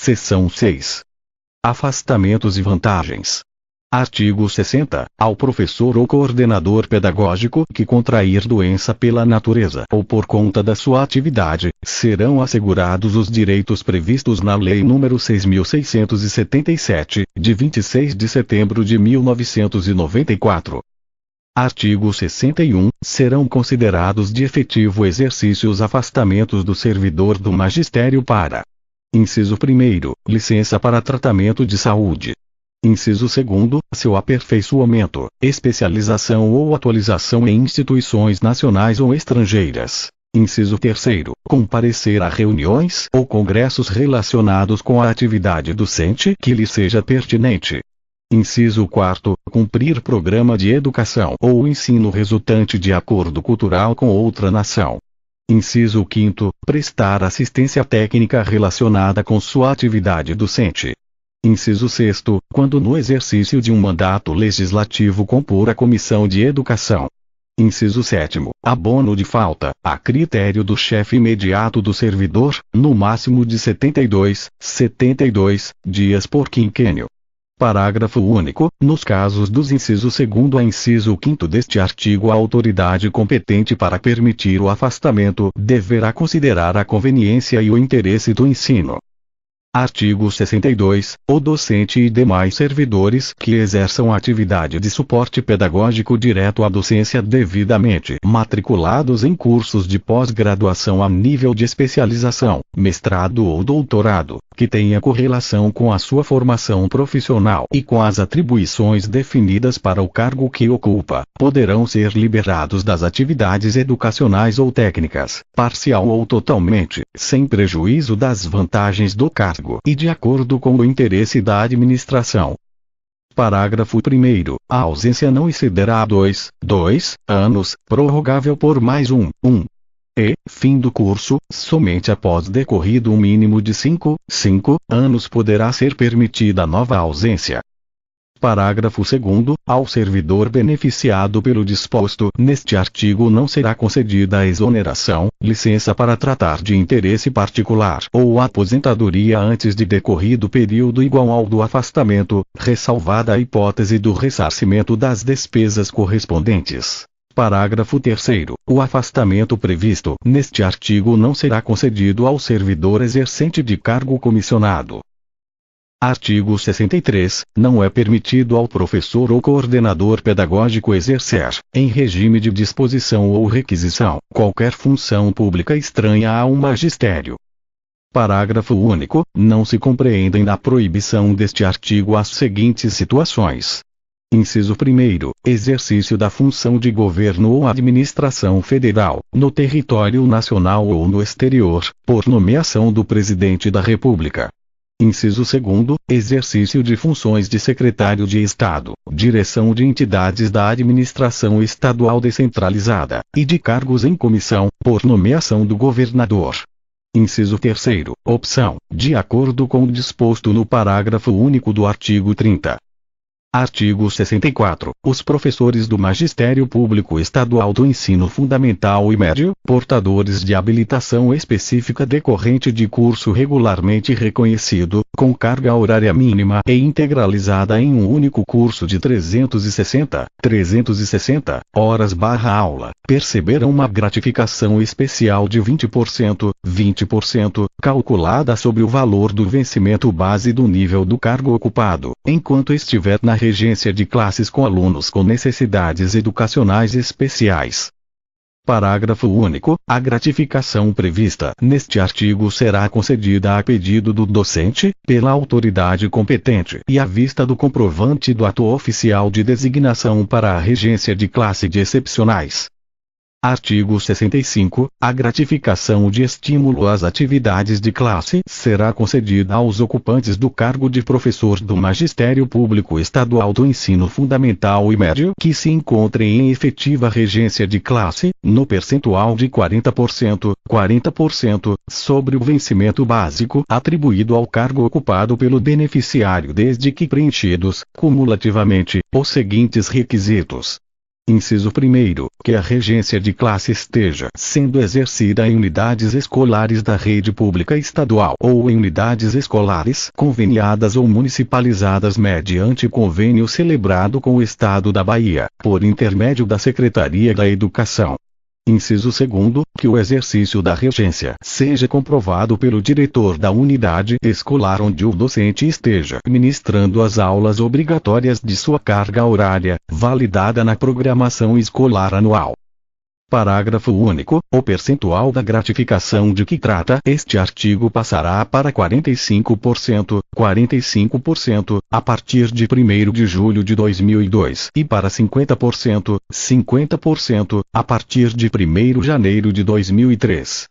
Seção 6. Afastamentos e vantagens. Artigo 60. Ao professor ou coordenador pedagógico que contrair doença pela natureza ou por conta da sua atividade, serão assegurados os direitos previstos na Lei nº 6.677, de 26 de setembro de 1994. Artigo 61. Serão considerados de efetivo exercício os afastamentos do servidor do magistério para: inciso 1. Licença para tratamento de saúde. Inciso 2. Seu aperfeiçoamento, especialização ou atualização em instituições nacionais ou estrangeiras. Inciso 3. Comparecer a reuniões ou congressos relacionados com a atividade docente que lhe seja pertinente. Inciso 4. Cumprir programa de educação ou ensino resultante de acordo cultural com outra nação. Inciso 5. Prestar assistência técnica relacionada com sua atividade docente. Inciso 6. Quando no exercício de um mandato legislativo compor a Comissão de Educação. Inciso 7. Abono de falta, a critério do chefe imediato do servidor, no máximo de 72 dias por quinquênio. Parágrafo único. Nos casos dos incisos 2 a inciso 5 deste artigo, a autoridade competente para permitir o afastamento deverá considerar a conveniência e o interesse do ensino. Artigo 62. O docente e demais servidores que exerçam atividade de suporte pedagógico direto à docência devidamente matriculados em cursos de pós-graduação a nível de especialização, mestrado ou doutorado, que tenha correlação com a sua formação profissional e com as atribuições definidas para o cargo que ocupa, poderão ser liberados das atividades educacionais ou técnicas, parcial ou totalmente, sem prejuízo das vantagens do cargo e de acordo com o interesse da administração. Parágrafo 1º. A ausência não excederá 2 anos, prorrogável por mais um. E, fim do curso, somente após decorrido um mínimo de 5 anos poderá ser permitida nova ausência. Parágrafo 2º. Ao servidor beneficiado pelo disposto neste artigo não será concedida a exoneração, licença para tratar de interesse particular ou aposentadoria antes de decorrido período igual ao do afastamento, ressalvada a hipótese do ressarcimento das despesas correspondentes. Parágrafo 3º. O afastamento previsto neste artigo não será concedido ao servidor exercente de cargo comissionado. Artigo 63. Não é permitido ao professor ou coordenador pedagógico exercer, em regime de disposição ou requisição, qualquer função pública estranha ao magistério. Parágrafo único. Não se compreendem na proibição deste artigo as seguintes situações. Inciso 1. Exercício da função de governo ou administração federal, no território nacional ou no exterior, por nomeação do Presidente da República. Inciso 2. Exercício de funções de secretário de Estado, direção de entidades da administração estadual descentralizada, e de cargos em comissão, por nomeação do governador. Inciso 3. Opção, de acordo com o disposto no parágrafo único do artigo 30. Artigo 64. Os professores do Magistério Público Estadual do Ensino Fundamental e Médio, portadores de habilitação específica decorrente de curso regularmente reconhecido, com carga horária mínima e integralizada em um único curso de 360 horas/aula, perceberão uma gratificação especial de 20%, calculada sobre o valor do vencimento base do nível do cargo ocupado, enquanto estiver na regência de classes com alunos com necessidades educacionais especiais. Parágrafo único. A gratificação prevista neste artigo será concedida a pedido do docente, pela autoridade competente e à vista do comprovante do ato oficial de designação para a regência de classe de excepcionais. Artigo 65. A gratificação de estímulo às atividades de classe será concedida aos ocupantes do cargo de professor do Magistério Público Estadual do Ensino Fundamental e Médio que se encontrem em efetiva regência de classe, no percentual de 40% sobre o vencimento básico atribuído ao cargo ocupado pelo beneficiário desde que preenchidos, cumulativamente, os seguintes requisitos. Inciso 1º, que a regência de classe esteja sendo exercida em unidades escolares da rede pública estadual ou em unidades escolares conveniadas ou municipalizadas mediante convênio celebrado com o Estado da Bahia, por intermédio da Secretaria da Educação. Inciso 2º, que o exercício da regência seja comprovado pelo diretor da unidade escolar onde o docente esteja ministrando as aulas obrigatórias de sua carga horária, validada na programação escolar anual. Parágrafo único. O percentual da gratificação de que trata este artigo passará para 45%, a partir de 1º de julho de 2002 e para 50%, a partir de 1º de janeiro de 2003.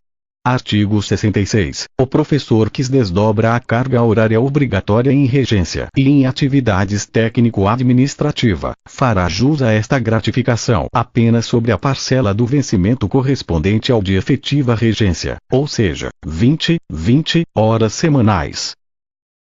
Artigo 66. O professor que desdobra a carga horária obrigatória em regência e em atividades técnico-administrativa, fará jus a esta gratificação apenas sobre a parcela do vencimento correspondente ao de efetiva regência, ou seja, 20 horas semanais.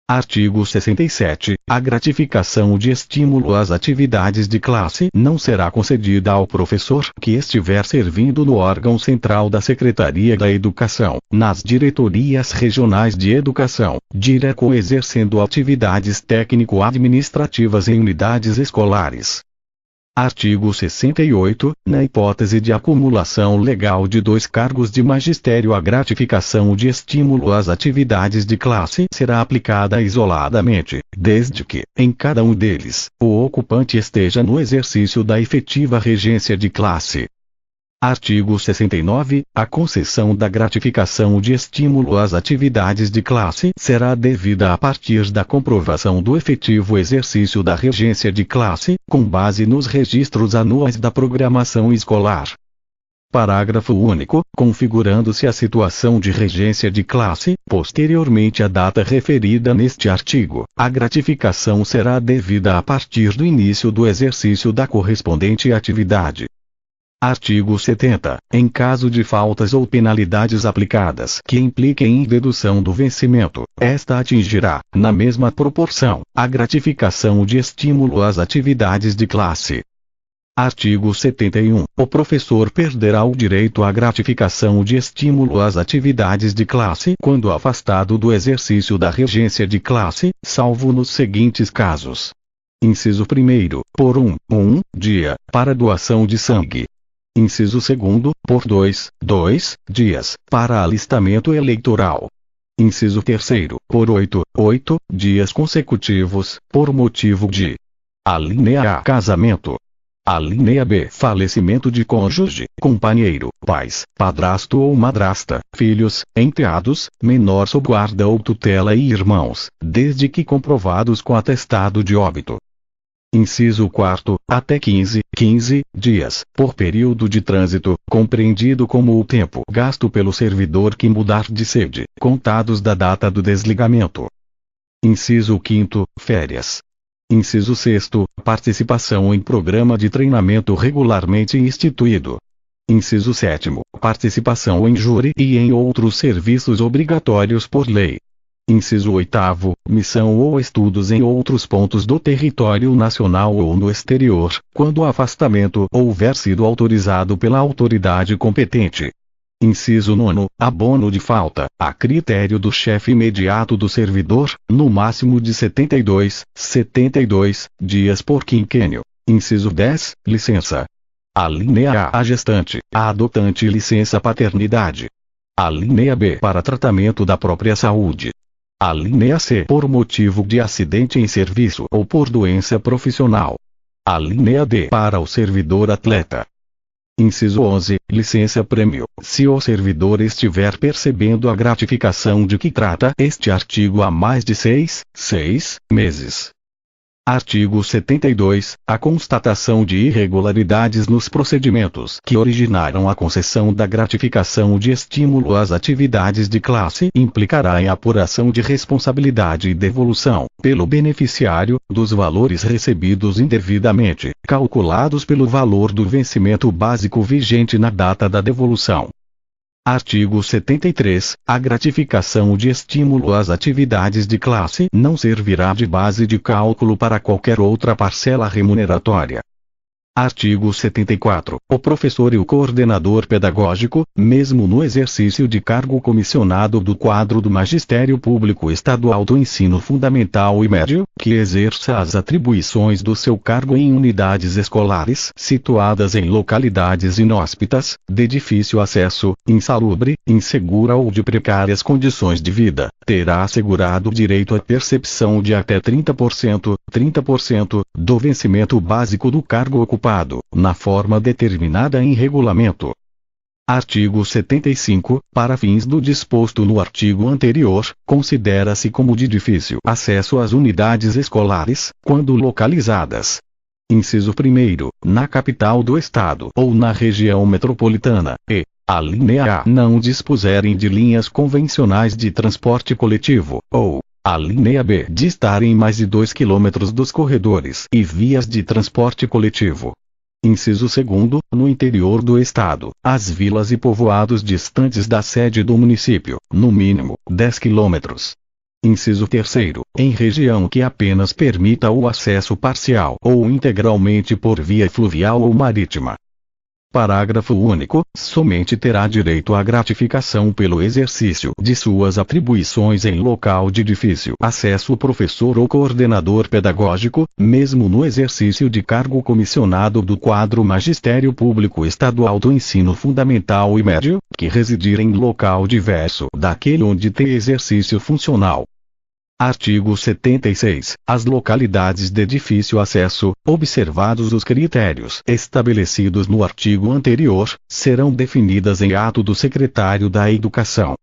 Artigo 67. A gratificação de estímulo às atividades de classe não será concedida ao professor que estiver servindo no órgão central da Secretaria da Educação, nas diretorias regionais de educação, direto ou exercendo atividades técnico-administrativas em unidades escolares. Artigo 68. Na hipótese de acumulação legal de 2 cargos de magistério, a gratificação de estímulo às atividades de classe será aplicada isoladamente, desde que, em cada um deles, o ocupante esteja no exercício da efetiva regência de classe. Artigo 69. A concessão da gratificação de estímulo às atividades de classe será devida a partir da comprovação do efetivo exercício da regência de classe, com base nos registros anuais da programação escolar. Parágrafo único. Configurando-se a situação de regência de classe, posteriormente à data referida neste artigo, a gratificação será devida a partir do início do exercício da correspondente atividade. Artigo 70. Em caso de faltas ou penalidades aplicadas que impliquem em dedução do vencimento, esta atingirá, na mesma proporção, a gratificação de estímulo às atividades de classe. Artigo 71. O professor perderá o direito à gratificação de estímulo às atividades de classe quando afastado do exercício da regência de classe, salvo nos seguintes casos. Inciso 1º, por 1 dia, para doação de sangue. Inciso 2º, por 2 dias, para alistamento eleitoral. Inciso 3º, por 8 dias consecutivos, por motivo de: alínea A, casamento. Alínea B, falecimento de cônjuge, companheiro, pais, padrasto ou madrasta, filhos, enteados, menor sob guarda ou tutela e irmãos, desde que comprovados com atestado de óbito. Inciso 4º, até 15 dias, por período de trânsito, compreendido como o tempo gasto pelo servidor que mudar de sede, contados da data do desligamento. Inciso 5º, férias. Inciso 6º, participação em programa de treinamento regularmente instituído. Inciso 7º, participação em júri e em outros serviços obrigatórios por lei. Inciso 8º, missão ou estudos em outros pontos do território nacional ou no exterior, quando o afastamento houver sido autorizado pela autoridade competente. Inciso 9º, abono de falta, a critério do chefe imediato do servidor, no máximo de 72 dias por quinquênio. Inciso 10, licença. Alínea A, a gestante, a adotante, licença paternidade. Alínea B, para tratamento da própria saúde. Alínea C, por motivo de acidente em serviço ou por doença profissional. Alínea D, para o servidor atleta. Inciso 11, licença-prêmio, se o servidor estiver percebendo a gratificação de que trata este artigo há mais de 6 meses. Artigo 72. A constatação de irregularidades nos procedimentos que originaram a concessão da gratificação de estímulo às atividades de classe implicará em apuração de responsabilidade e devolução, pelo beneficiário, dos valores recebidos indevidamente, calculados pelo valor do vencimento básico vigente na data da devolução. Artigo 73. A gratificação de estímulo às atividades de classe não servirá de base de cálculo para qualquer outra parcela remuneratória. Artigo 74. O professor e o coordenador pedagógico, mesmo no exercício de cargo comissionado do quadro do Magistério Público Estadual do Ensino Fundamental e Médio, que exerça as atribuições do seu cargo em unidades escolares situadas em localidades inóspitas, de difícil acesso, insalubre, insegura ou de precárias condições de vida, terá assegurado o direito à percepção de até 30% do vencimento básico do cargo ocupado, na forma determinada em regulamento. Artigo 75. Para fins do disposto no artigo anterior, considera-se como de difícil acesso às unidades escolares, quando localizadas: inciso 1º, na capital do estado ou na região metropolitana, e, alínea A, não dispuserem de linhas convencionais de transporte coletivo, ou, alínea B, distarem mais de 2 km dos corredores e vias de transporte coletivo. Inciso 2º, no interior do estado, as vilas e povoados distantes da sede do município, no mínimo, 10 km. Inciso 3º, em região que apenas permita o acesso parcial ou integralmente por via fluvial ou marítima. Parágrafo único. Somente terá direito à gratificação pelo exercício de suas atribuições em local de difícil acesso o professor ou coordenador pedagógico, mesmo no exercício de cargo comissionado do quadro Magistério Público Estadual do Ensino Fundamental e Médio, que residir em local diverso daquele onde tem exercício funcional. Artigo 76. As localidades de difícil acesso, observados os critérios estabelecidos no artigo anterior, serão definidas em ato do secretário da Educação.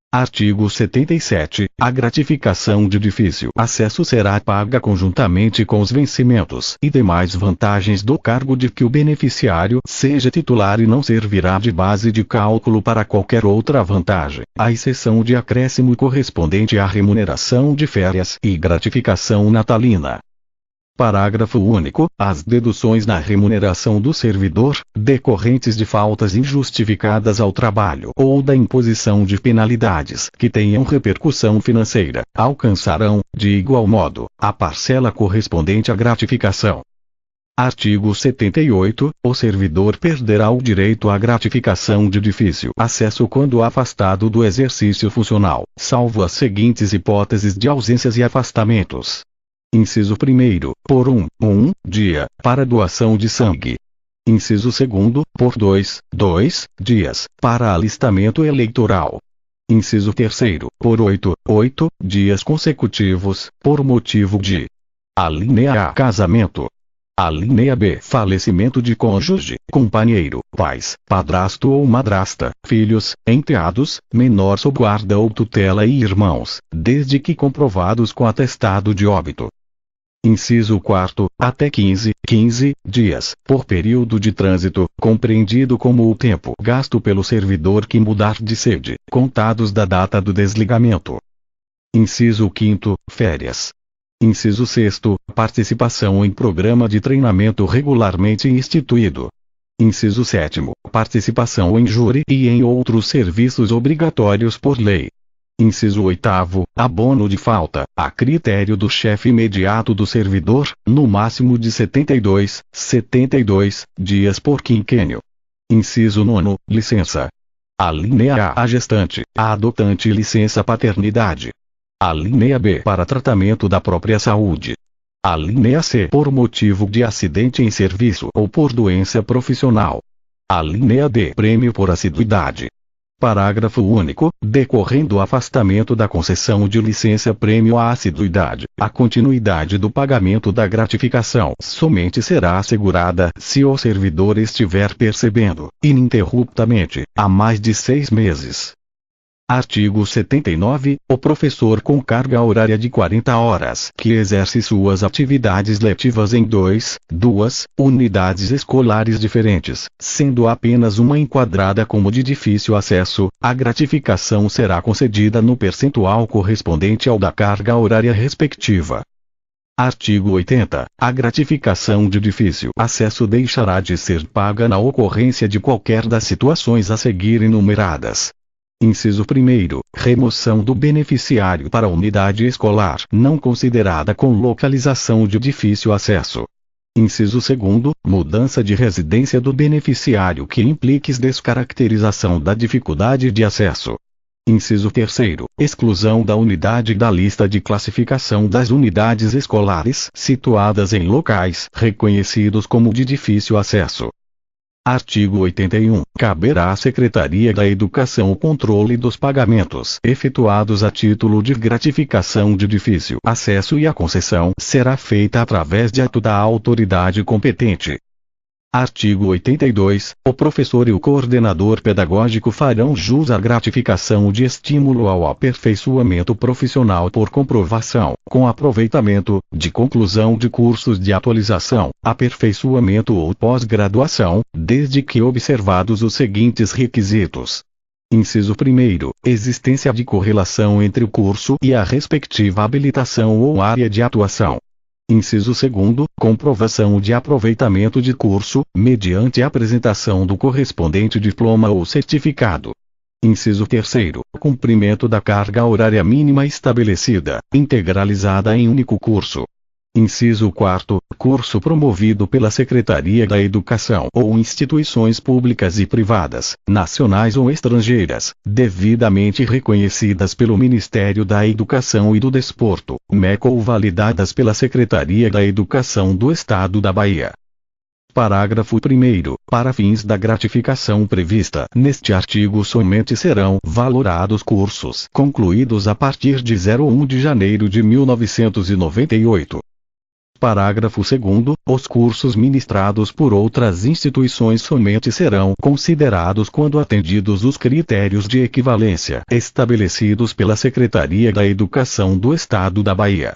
Artigo 77. A gratificação de difícil acesso será paga conjuntamente com os vencimentos e demais vantagens do cargo de que o beneficiário seja titular e não servirá de base de cálculo para qualquer outra vantagem, à exceção de acréscimo correspondente à remuneração de férias e gratificação natalina. Parágrafo único. As deduções na remuneração do servidor, decorrentes de faltas injustificadas ao trabalho ou da imposição de penalidades que tenham repercussão financeira, alcançarão, de igual modo, a parcela correspondente à gratificação. Artigo 78. O servidor perderá o direito à gratificação de difícil acesso quando afastado do exercício funcional, salvo as seguintes hipóteses de ausências e afastamentos. Inciso 1º, por 1 dia, para doação de sangue. Inciso 2º, por 2 dias, para alistamento eleitoral. Inciso 3º, por 8 dias consecutivos, por motivo de: alínea A, casamento. Alínea B, falecimento de cônjuge, companheiro, pais, padrasto ou madrasta, filhos, enteados, menor sob guarda ou tutela e irmãos, desde que comprovados com atestado de óbito. Inciso 4º, até 15 dias, por período de trânsito, compreendido como o tempo gasto pelo servidor que mudar de sede, contados da data do desligamento. Inciso 5º, férias. Inciso 6º, participação em programa de treinamento regularmente instituído. Inciso 7º, participação em júri e em outros serviços obrigatórios por lei. Inciso 8º, abono de falta, a critério do chefe imediato do servidor, no máximo de 72 dias por quinquênio. Inciso 9º, licença. Alínea A, gestante, a adotante licença paternidade. Alínea B, para tratamento da própria saúde. Alínea C, por motivo de acidente em serviço ou por doença profissional. Alínea D, prêmio por assiduidade. Parágrafo único. Decorrendo o afastamento da concessão de licença-prêmio à assiduidade, a continuidade do pagamento da gratificação somente será assegurada se o servidor estiver percebendo, ininterruptamente, há mais de 6 meses. Artigo 79. O professor com carga horária de 40 horas que exerce suas atividades letivas em duas unidades escolares diferentes, sendo apenas uma enquadrada como de difícil acesso, a gratificação será concedida no percentual correspondente ao da carga horária respectiva. Artigo 80. A gratificação de difícil acesso deixará de ser paga na ocorrência de qualquer das situações a seguir enumeradas. Inciso 1º, remoção do beneficiário para a unidade escolar não considerada com localização de difícil acesso. Inciso 2º, mudança de residência do beneficiário que implique descaracterização da dificuldade de acesso. Inciso 3º, exclusão da unidade da lista de classificação das unidades escolares situadas em locais reconhecidos como de difícil acesso. Artigo 81. Caberá à Secretaria da Educação o controle dos pagamentos efetuados a título de gratificação de difícil acesso e a concessão será feita através de ato da autoridade competente. Artigo 82. O professor e o coordenador pedagógico farão jus à gratificação de estímulo ao aperfeiçoamento profissional por comprovação, com aproveitamento, de conclusão de cursos de atualização, aperfeiçoamento ou pós-graduação, desde que observados os seguintes requisitos. Inciso 1º. Existência de correlação entre o curso e a respectiva habilitação ou área de atuação. Inciso 2º, comprovação de aproveitamento de curso, mediante a apresentação do correspondente diploma ou certificado. Inciso 3º, cumprimento da carga horária mínima estabelecida, integralizada em único curso. Inciso 4º, curso promovido pela Secretaria da Educação ou instituições públicas e privadas, nacionais ou estrangeiras, devidamente reconhecidas pelo Ministério da Educação e do Desporto, MEC ou validadas pela Secretaria da Educação do Estado da Bahia. Parágrafo 1º. Para fins da gratificação prevista neste artigo somente serão valorados cursos concluídos a partir de 1 de janeiro de 1998. Parágrafo 2º. Os cursos ministrados por outras instituições somente serão considerados quando atendidos os critérios de equivalência estabelecidos pela Secretaria da Educação do Estado da Bahia.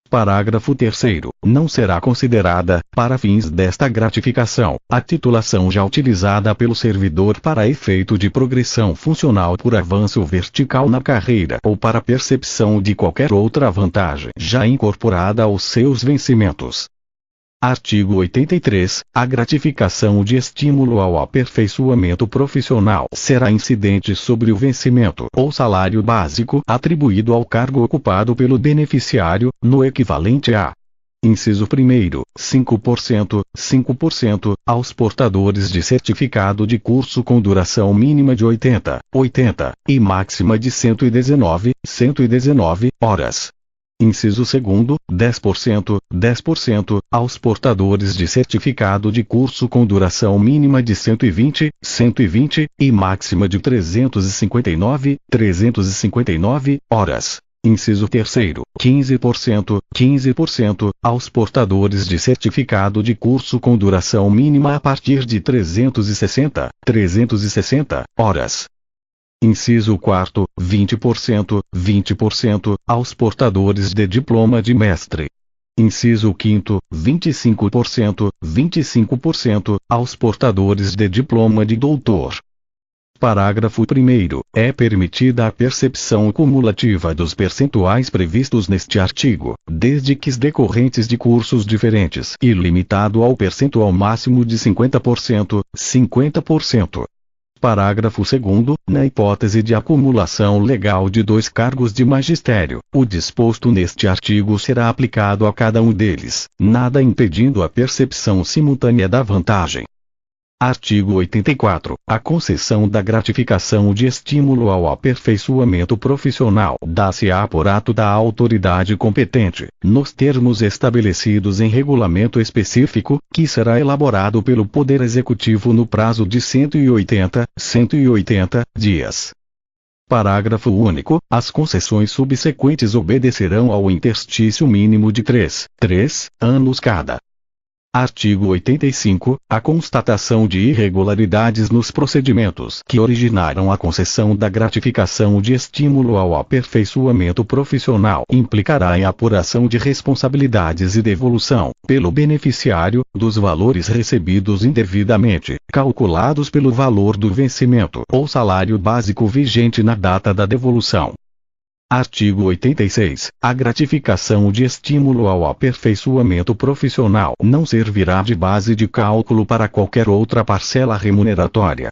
Parágrafo 3º. Não será considerada, para fins desta gratificação, a titulação já utilizada pelo servidor para efeito de progressão funcional por avanço vertical na carreira ou para percepção de qualquer outra vantagem já incorporada aos seus vencimentos. Artigo 83. A gratificação de estímulo ao aperfeiçoamento profissional será incidente sobre o vencimento ou salário básico atribuído ao cargo ocupado pelo beneficiário, no equivalente a: inciso 1º, 5%, aos portadores de certificado de curso com duração mínima de 80 e máxima de 119 horas. Inciso 2º, 10%, aos portadores de certificado de curso com duração mínima de 120 e máxima de 359 horas. Inciso 3º, 15%, aos portadores de certificado de curso com duração mínima a partir de 360 horas. Inciso 4º, 20%, aos portadores de diploma de mestre. Inciso 5º, 25%, aos portadores de diploma de doutor. Parágrafo 1º. É permitida a percepção cumulativa dos percentuais previstos neste artigo, desde que decorrentes de cursos diferentes e limitado ao percentual máximo de 50%. Parágrafo 2º. Na hipótese de acumulação legal de 2 cargos de magistério, o disposto neste artigo será aplicado a cada um deles, nada impedindo a percepção simultânea da vantagem. Artigo 84. A concessão da gratificação de estímulo ao aperfeiçoamento profissional dá-se-á por ato da autoridade competente, nos termos estabelecidos em regulamento específico, que será elaborado pelo Poder Executivo no prazo de 180 dias. Parágrafo único. As concessões subsequentes obedecerão ao interstício mínimo de 3 anos cada. Artigo 85. A constatação de irregularidades nos procedimentos que originaram a concessão da gratificação de estímulo ao aperfeiçoamento profissional implicará em apuração de responsabilidades e devolução, pelo beneficiário, dos valores recebidos indevidamente, calculados pelo valor do vencimento ou salário básico vigente na data da devolução. Artigo 86. A gratificação de estímulo ao aperfeiçoamento profissional não servirá de base de cálculo para qualquer outra parcela remuneratória,